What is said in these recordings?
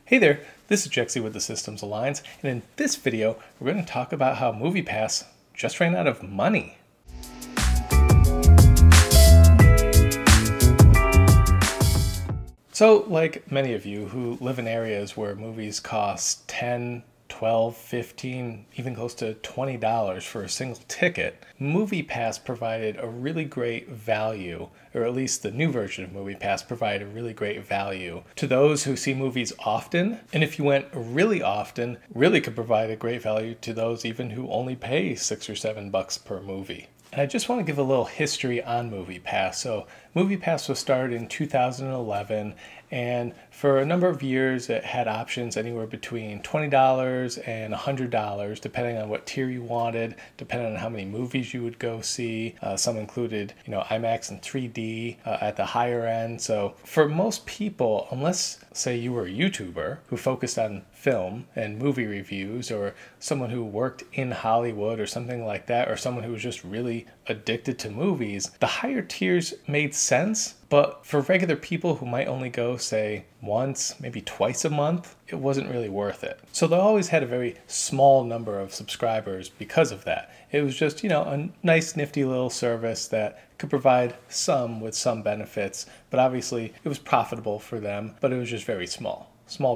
Hey there, this is Jexy with the Systems Alliance, and in this video, we're going to talk about how MoviePass just ran out of money. So, like many of you who live in areas where movies cost $10, $12, $15, even close to $20 for a single ticket, MoviePass provided a really great value, or at least the new version of MoviePass provided a really great value to those who see movies often. And if you went really often, really could provide a great value to those even who only pay $6 or $7 per movie. And I just want to give a little history on MoviePass. So MoviePass was started in 2011, and for a number of years it had options anywhere between $20 and $100, depending on what tier you wanted, depending on how many movies you would go see. Some included, IMAX and 3D at the higher end. So for most people, unless say you were a YouTuber who focused on film and movie reviews, or someone who worked in Hollywood or something like that, or someone who was just really addicted to movies, the higher tiers made sense. But for regular people who might only go, say, once, maybe twice a month, it wasn't really worth it. So they always had a very small number of subscribers because of that. It was just, a nice nifty little service that could provide some with some benefits, but obviously it was profitable for them, but it was just very small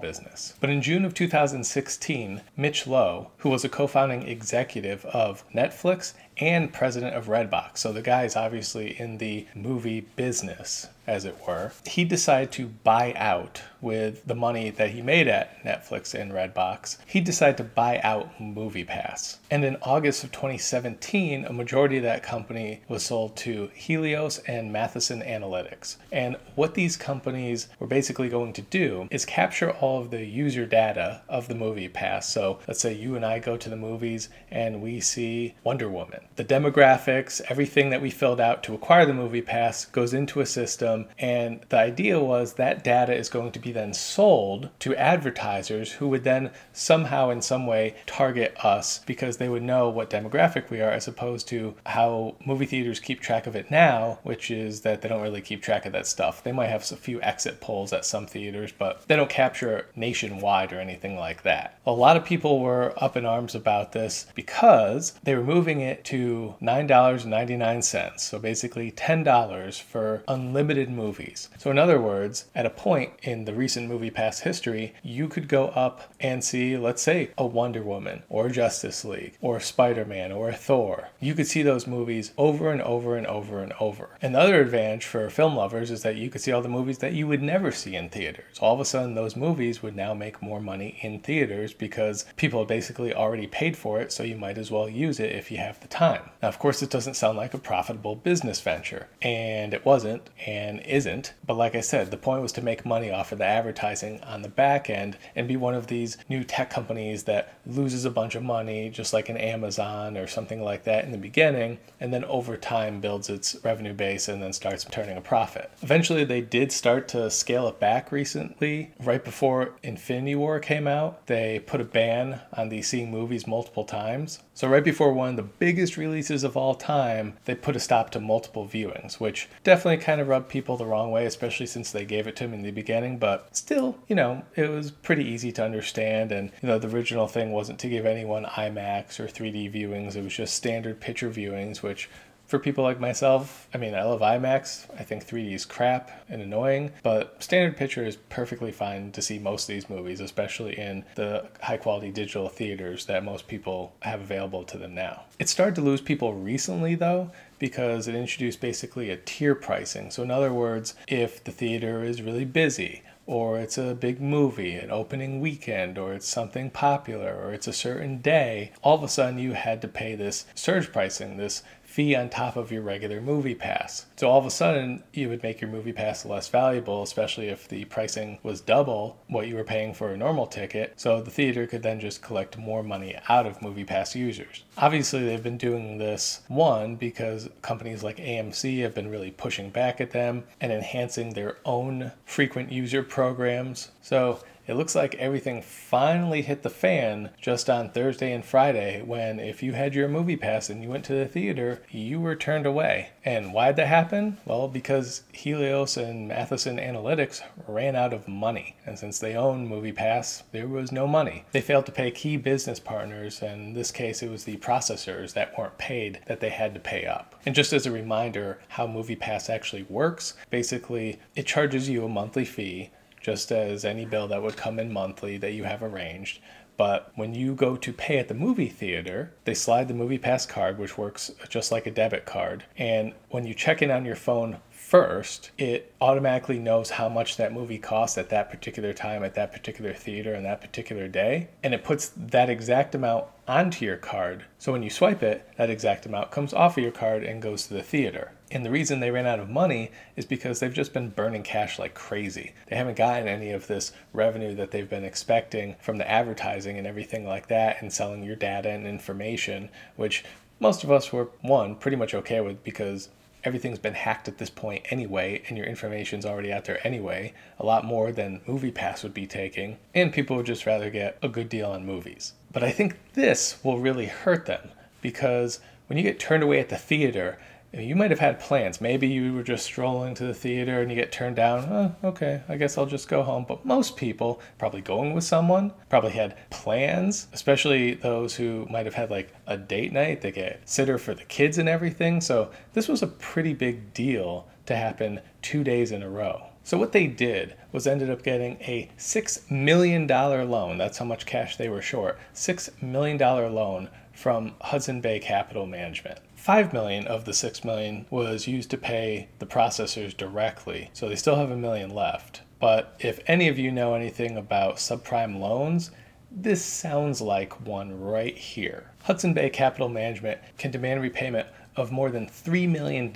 business. But in June of 2016, Mitch, who was a co-founding executive of Netflix and president of Redbox, so the guy is obviously in the movie business, as it were, he decided to buy out with the money that he made at Netflix and Redbox. He decided to buy out MoviePass. And in August of 2017, a majority of that company was sold to Helios and Matheson Analytics. And what these companies were basically going to do is capture all of the user data of the MoviePass. So let's say you and I go to the movies and we see Wonder Woman. The demographics, everything that we filled out to acquire the MoviePass goes into a system, and the idea was that data is going to be then sold to advertisers who would then somehow in some way target us because they would know what demographic we are, as opposed to how movie theaters keep track of it now, which is that they don't really keep track of that stuff. They might have a few exit polls at some theaters, but they don't capture nationwide or anything like that. A lot of people were up in arms about this because they were moving it to $9.99, so basically $10 for unlimited movies. So in other words, at a point in the recent MoviePass history, you could go up and see, let's say, a Wonder Woman or Justice League or Spider-Man or Thor. You could see those movies over and over and over and over. And the other advantage for film lovers is that you could see all the movies that you would never see in theaters. All of a sudden, those movies would now make more money in theaters because people have basically already paid for it, so you might as well use it if you have the time. Now, of course, it doesn't sound like a profitable business venture, and it wasn't and isn't. But like I said, the point was to make money off of the advertising on the back end and be one of these new tech companies that loses a bunch of money, just like an Amazon or something like that in the beginning, and then over time builds its revenue base and then starts turning a profit. Eventually, they did start to scale it back recently. Right before Infinity War came out, they put a ban on these seeing movies multiple times. So right before one of the biggest releases of all time, they put a stop to multiple viewings, which definitely kind of rubbed people the wrong way, especially since they gave it to him in the beginning. But still, it was pretty easy to understand. And, the original thing wasn't to give anyone IMAX or 3D viewings. It was just standard picture viewings, which for people like myself, I love IMAX. I think 3D is crap and annoying, but standard picture is perfectly fine to see most of these movies, especially in the high quality digital theaters that most people have available to them now. It started to lose people recently though, because it introduced basically a tier pricing. So in other words, if the theater is really busy, or it's a big movie, an opening weekend, or it's something popular, or it's a certain day, all of a sudden you had to pay this surge pricing, this fee on top of your regular MoviePass. So all of a sudden, you would make your MoviePass less valuable, especially if the pricing was double what you were paying for a normal ticket. So the theater could then just collect more money out of MoviePass users. Obviously, they've been doing this, one, because companies like AMC have been really pushing back at them and enhancing their own frequent user programs. So it looks like everything finally hit the fan just on Thursday and Friday, when if you had your MoviePass and you went to the theater, you were turned away. And why'd that happen? Well, because Helios and Matheson Analytics ran out of money. And since they own MoviePass, there was no money. They failed to pay key business partners, and in this case it was the processors that weren't paid that they had to pay up. And just as a reminder how MoviePass actually works, basically it charges you a monthly fee, just as any bill that would come in monthly that you have arranged. But when you go to pay at the movie theater, they slide the MoviePass card, which works just like a debit card. And when you check in on your phone first, it automatically knows how much that movie costs at that particular time, at that particular theater, and that particular day. And it puts that exact amount onto your card. So when you swipe it, that exact amount comes off of your card and goes to the theater. And the reason they ran out of money is because they've just been burning cash like crazy. They haven't gotten any of this revenue that they've been expecting from the advertising and everything like that, and selling your data and information, which most of us were, pretty much okay with, because everything's been hacked at this point anyway, and your information's already out there anyway, a lot more than MoviePass would be taking, and people would just rather get a good deal on movies. But I think this will really hurt them, because when you get turned away at the theater, you might have had plans. Maybe you were just strolling to the theater and you get turned down. Oh, okay, I guess I'll just go home. But most people, probably going with someone, probably had plans, especially those who might have had like a date night. They get sitter for the kids and everything. So this was a pretty big deal to happen 2 days in a row. So what they did was ended up getting a $6 million loan. That's how much cash they were short. $6 million loan from Hudson Bay Capital Management. $5 million of the $6 million was used to pay the processors directly, so they still have $1 million left. But if any of you know anything about subprime loans, this sounds like one right here. Hudson Bay Capital Management can demand repayment of more than $3 million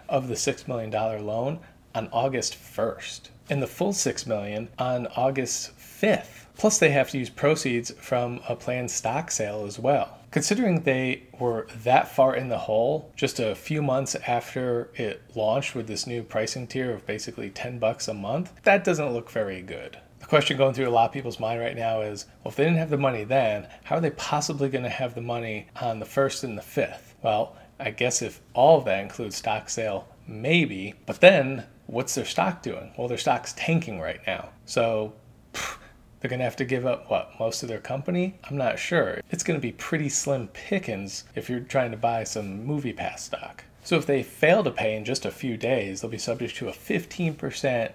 of the $6 million loan on August 1st, and the full $6 million on August 5th. Plus they have to use proceeds from a planned stock sale as well. Considering they were that far in the hole just a few months after it launched with this new pricing tier of basically $10 a month, that doesn't look very good. The question going through a lot of people's mind right now is, well, if they didn't have the money then, how are they possibly going to have the money on the 1st and the 5th? Well, I guess if all of that includes stock sale, maybe, but then what's their stock doing? Well, their stock's tanking right now. So they're going to have to give up, most of their company? I'm not sure. It's going to be pretty slim pickings if you're trying to buy some MoviePass stock. So if they fail to pay in just a few days, they'll be subject to a 15%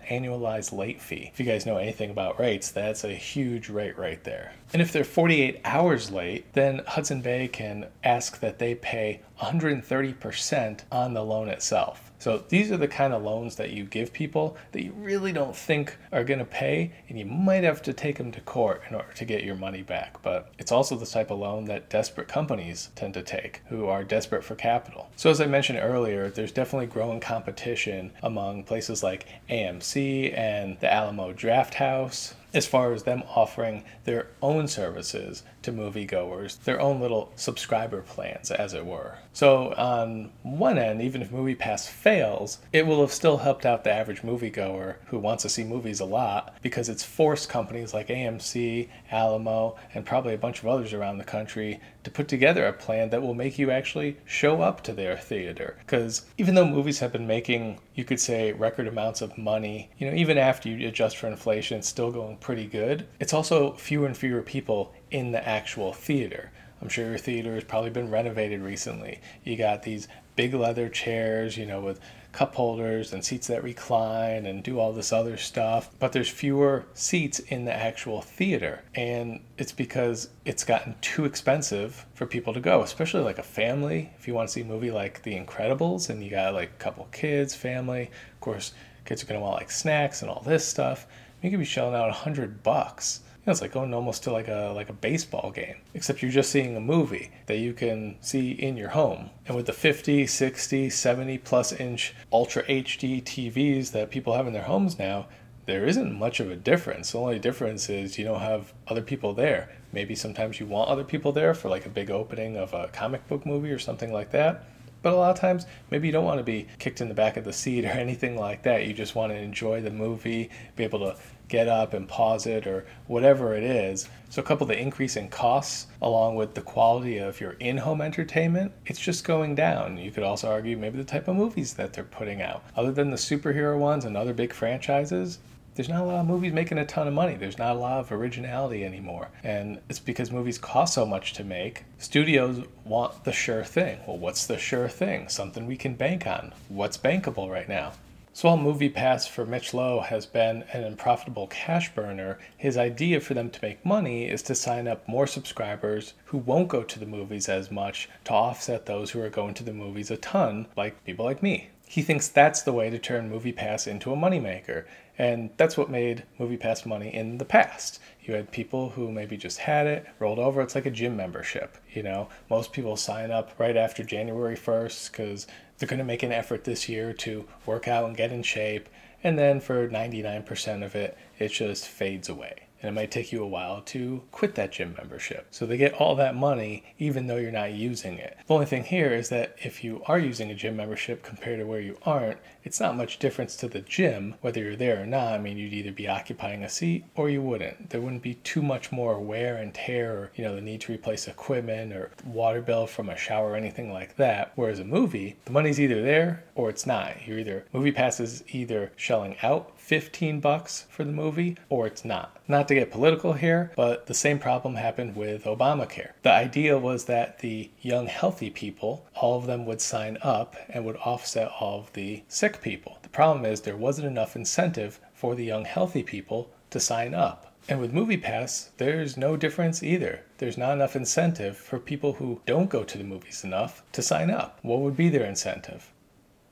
annualized late fee. If you guys know anything about rates, that's a huge rate right there. And if they're 48 hours late, then Hudson Bay can ask that they pay 130% on the loan itself. So these are the kind of loans that you give people that you really don't think are going to pay, and you might have to take them to court in order to get your money back. But it's also the type of loan that desperate companies tend to take, who are desperate for capital. So as I mentioned earlier, there's definitely growing competition among places like AMC and the Alamo Drafthouse, as far as them offering their own services to moviegoers, their own little subscriber plans, as it were. So on one end, even if MoviePass fails, it will have still helped out the average moviegoer who wants to see movies a lot, because it's forced companies like AMC, Alamo, and probably a bunch of others around the country to put together a plan that will make you actually show up to their theater. Because even though movies have been making, you could say, record amounts of money, even after you adjust for inflation, it's still going pretty good. It's also fewer and fewer people in the actual theater. I'm sure your theater has probably been renovated recently. You got these big leather chairs, with cup holders and seats that recline and do all this other stuff, but there's fewer seats in the actual theater, and it's because it's gotten too expensive for people to go, especially like a family. If you want to see a movie like The Incredibles and you got like a couple kids, family, of course kids are going to want like snacks and all this stuff, you could be shelling out $100. It's like going almost to like a baseball game, except you're just seeing a movie that you can see in your home. And with the 50, 60, 70 plus inch Ultra HD TVs that people have in their homes now, there isn't much of a difference. The only difference is you don't have other people there. Maybe sometimes you want other people there for like a big opening of a comic book movie or something like that. But a lot of times, maybe you don't want to be kicked in the back of the seat or anything like that. You just want to enjoy the movie, be able to get up and pause it or whatever it is. So couple the increase in costs along with the quality of your in-home entertainment, it's just going down. You could also argue maybe the type of movies that they're putting out. Other than the superhero ones and other big franchises, there's not a lot of movies making a ton of money. There's not a lot of originality anymore. And it's because movies cost so much to make. Studios want the sure thing. Well, what's the sure thing? Something we can bank on. What's bankable right now? So while MoviePass for Mitch Lowe has been an unprofitable cash burner, his idea for them to make money is to sign up more subscribers who won't go to the movies as much to offset those who are going to the movies a ton, like people like me. He thinks that's the way to turn MoviePass into a moneymaker, and that's what made MoviePass money in the past. You had people who maybe just had it, rolled over. It's like a gym membership, you know? Most people sign up right after January 1st because they're going to make an effort this year to work out and get in shape, and then for 99% of it, it just fades away. And it might take you a while to quit that gym membership. So they get all that money even though you're not using it. The only thing here is that if you are using a gym membership compared to where you aren't, it's not much difference to the gym whether you're there or not. I mean, you'd either be occupying a seat or you wouldn't. There wouldn't be too much more wear and tear or, the need to replace equipment or water bill from a shower or anything like that. Whereas a movie, the money's either there or it's not. MoviePass is either shelling out $15 for the movie or it's not. Not to get political here, but the same problem happened with Obamacare. The idea was that the young healthy people, all of them would sign up and would offset all of the sick people. The problem is there wasn't enough incentive for the young healthy people to sign up. And with MoviePass, there's no difference either. There's not enough incentive for people who don't go to the movies enough to sign up. What would be their incentive?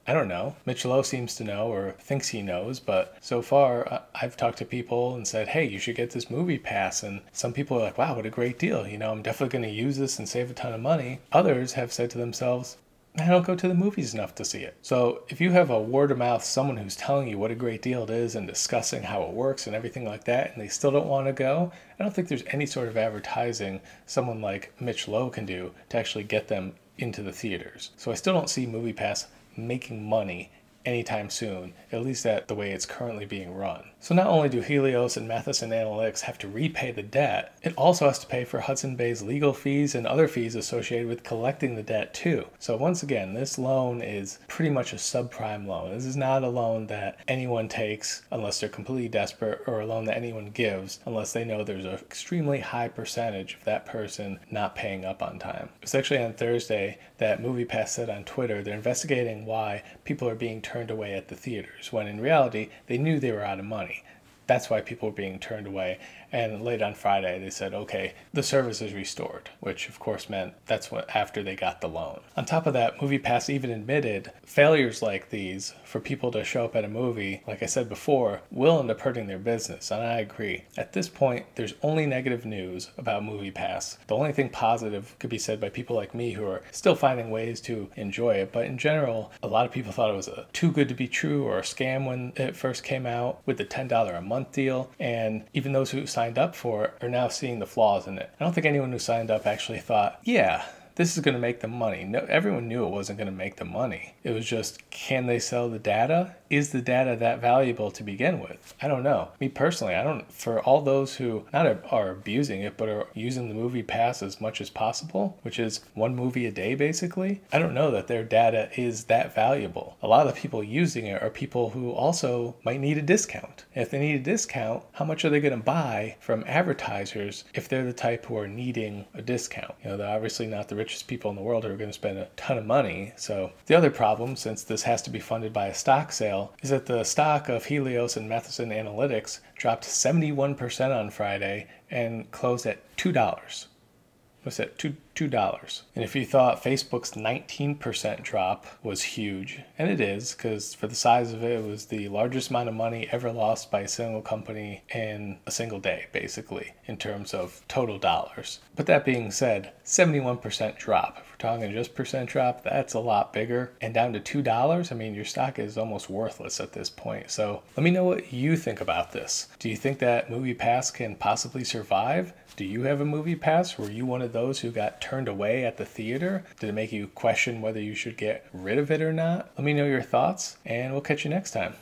I don't know. Mitch Lowe seems to know or thinks he knows, but so far I've talked to people and said, hey, you should get this MoviePass. And some people are like, wow, what a great deal. I'm definitely going to use this and save a ton of money. Others have said to themselves, I don't go to the movies enough to see it. So if you have a word of mouth, someone who's telling you what a great deal it is and discussing how it works and everything like that, and they still don't want to go, I don't think there's any sort of advertising someone like Mitch Lowe can do to actually get them into the theaters. So I still don't see MoviePass making money anytime soon, at least at the way it's currently being run. So not only do Helios and Matheson Analytics have to repay the debt, it also has to pay for Hudson Bay's legal fees and other fees associated with collecting the debt too. So once again, this loan is pretty much a subprime loan. This is not a loan that anyone takes unless they're completely desperate, or a loan that anyone gives unless they know there's an extremely high percentage of that person not paying up on time. It was actually on Thursday that MoviePass said on Twitter they're investigating why people are being turned away at the theaters, when in reality they knew they were out of money. That's why people were being turned away. And late on Friday, they said, okay, the service is restored, which of course meant that's after they got the loan. On top of that, MoviePass even admitted failures like these for people to show up at a movie, like I said before, will end up hurting their business. And I agree. At this point, there's only negative news about MoviePass. The only thing positive could be said by people like me who are still finding ways to enjoy it. But in general, a lot of people thought it was too good to be true or a scam when it first came out with the $10 a month deal. And even those who signed up for it are now seeing the flaws in it. I don't think anyone who signed up actually thought, yeah, this is going to make them money. No, everyone knew it wasn't going to make them money. It was just, can they sell the data? Is the data that valuable to begin with? I don't know. Me personally, for all those who not are abusing it, but are using the MoviePass as much as possible, which is one movie a day basically, I don't know that their data is that valuable. A lot of the people using it are people who also might need a discount. And if they need a discount, how much are they going to buy from advertisers if they're the type who are needing a discount? They're obviously not the richest people in the world who are going to spend a ton of money. So the other problem, since this has to be funded by a stock sale, is that the stock of Helios and Matheson Analytics dropped 71% on Friday and closed at $2. What's that? $2. And if you thought Facebook's 19% drop was huge, and it is, because for the size of it, it was the largest amount of money ever lost by a single company in a single day, basically, in terms of total dollars. But that being said, 71% drop. If we're talking just percent drop, that's a lot bigger. And down to $2, I mean, your stock is almost worthless at this point. So let me know what you think about this. Do you think that MoviePass can possibly survive? Do you have a MoviePass? Were you one of those who got turned away at the theater? Did it make you question whether you should get rid of it or not? Let me know your thoughts, and we'll catch you next time.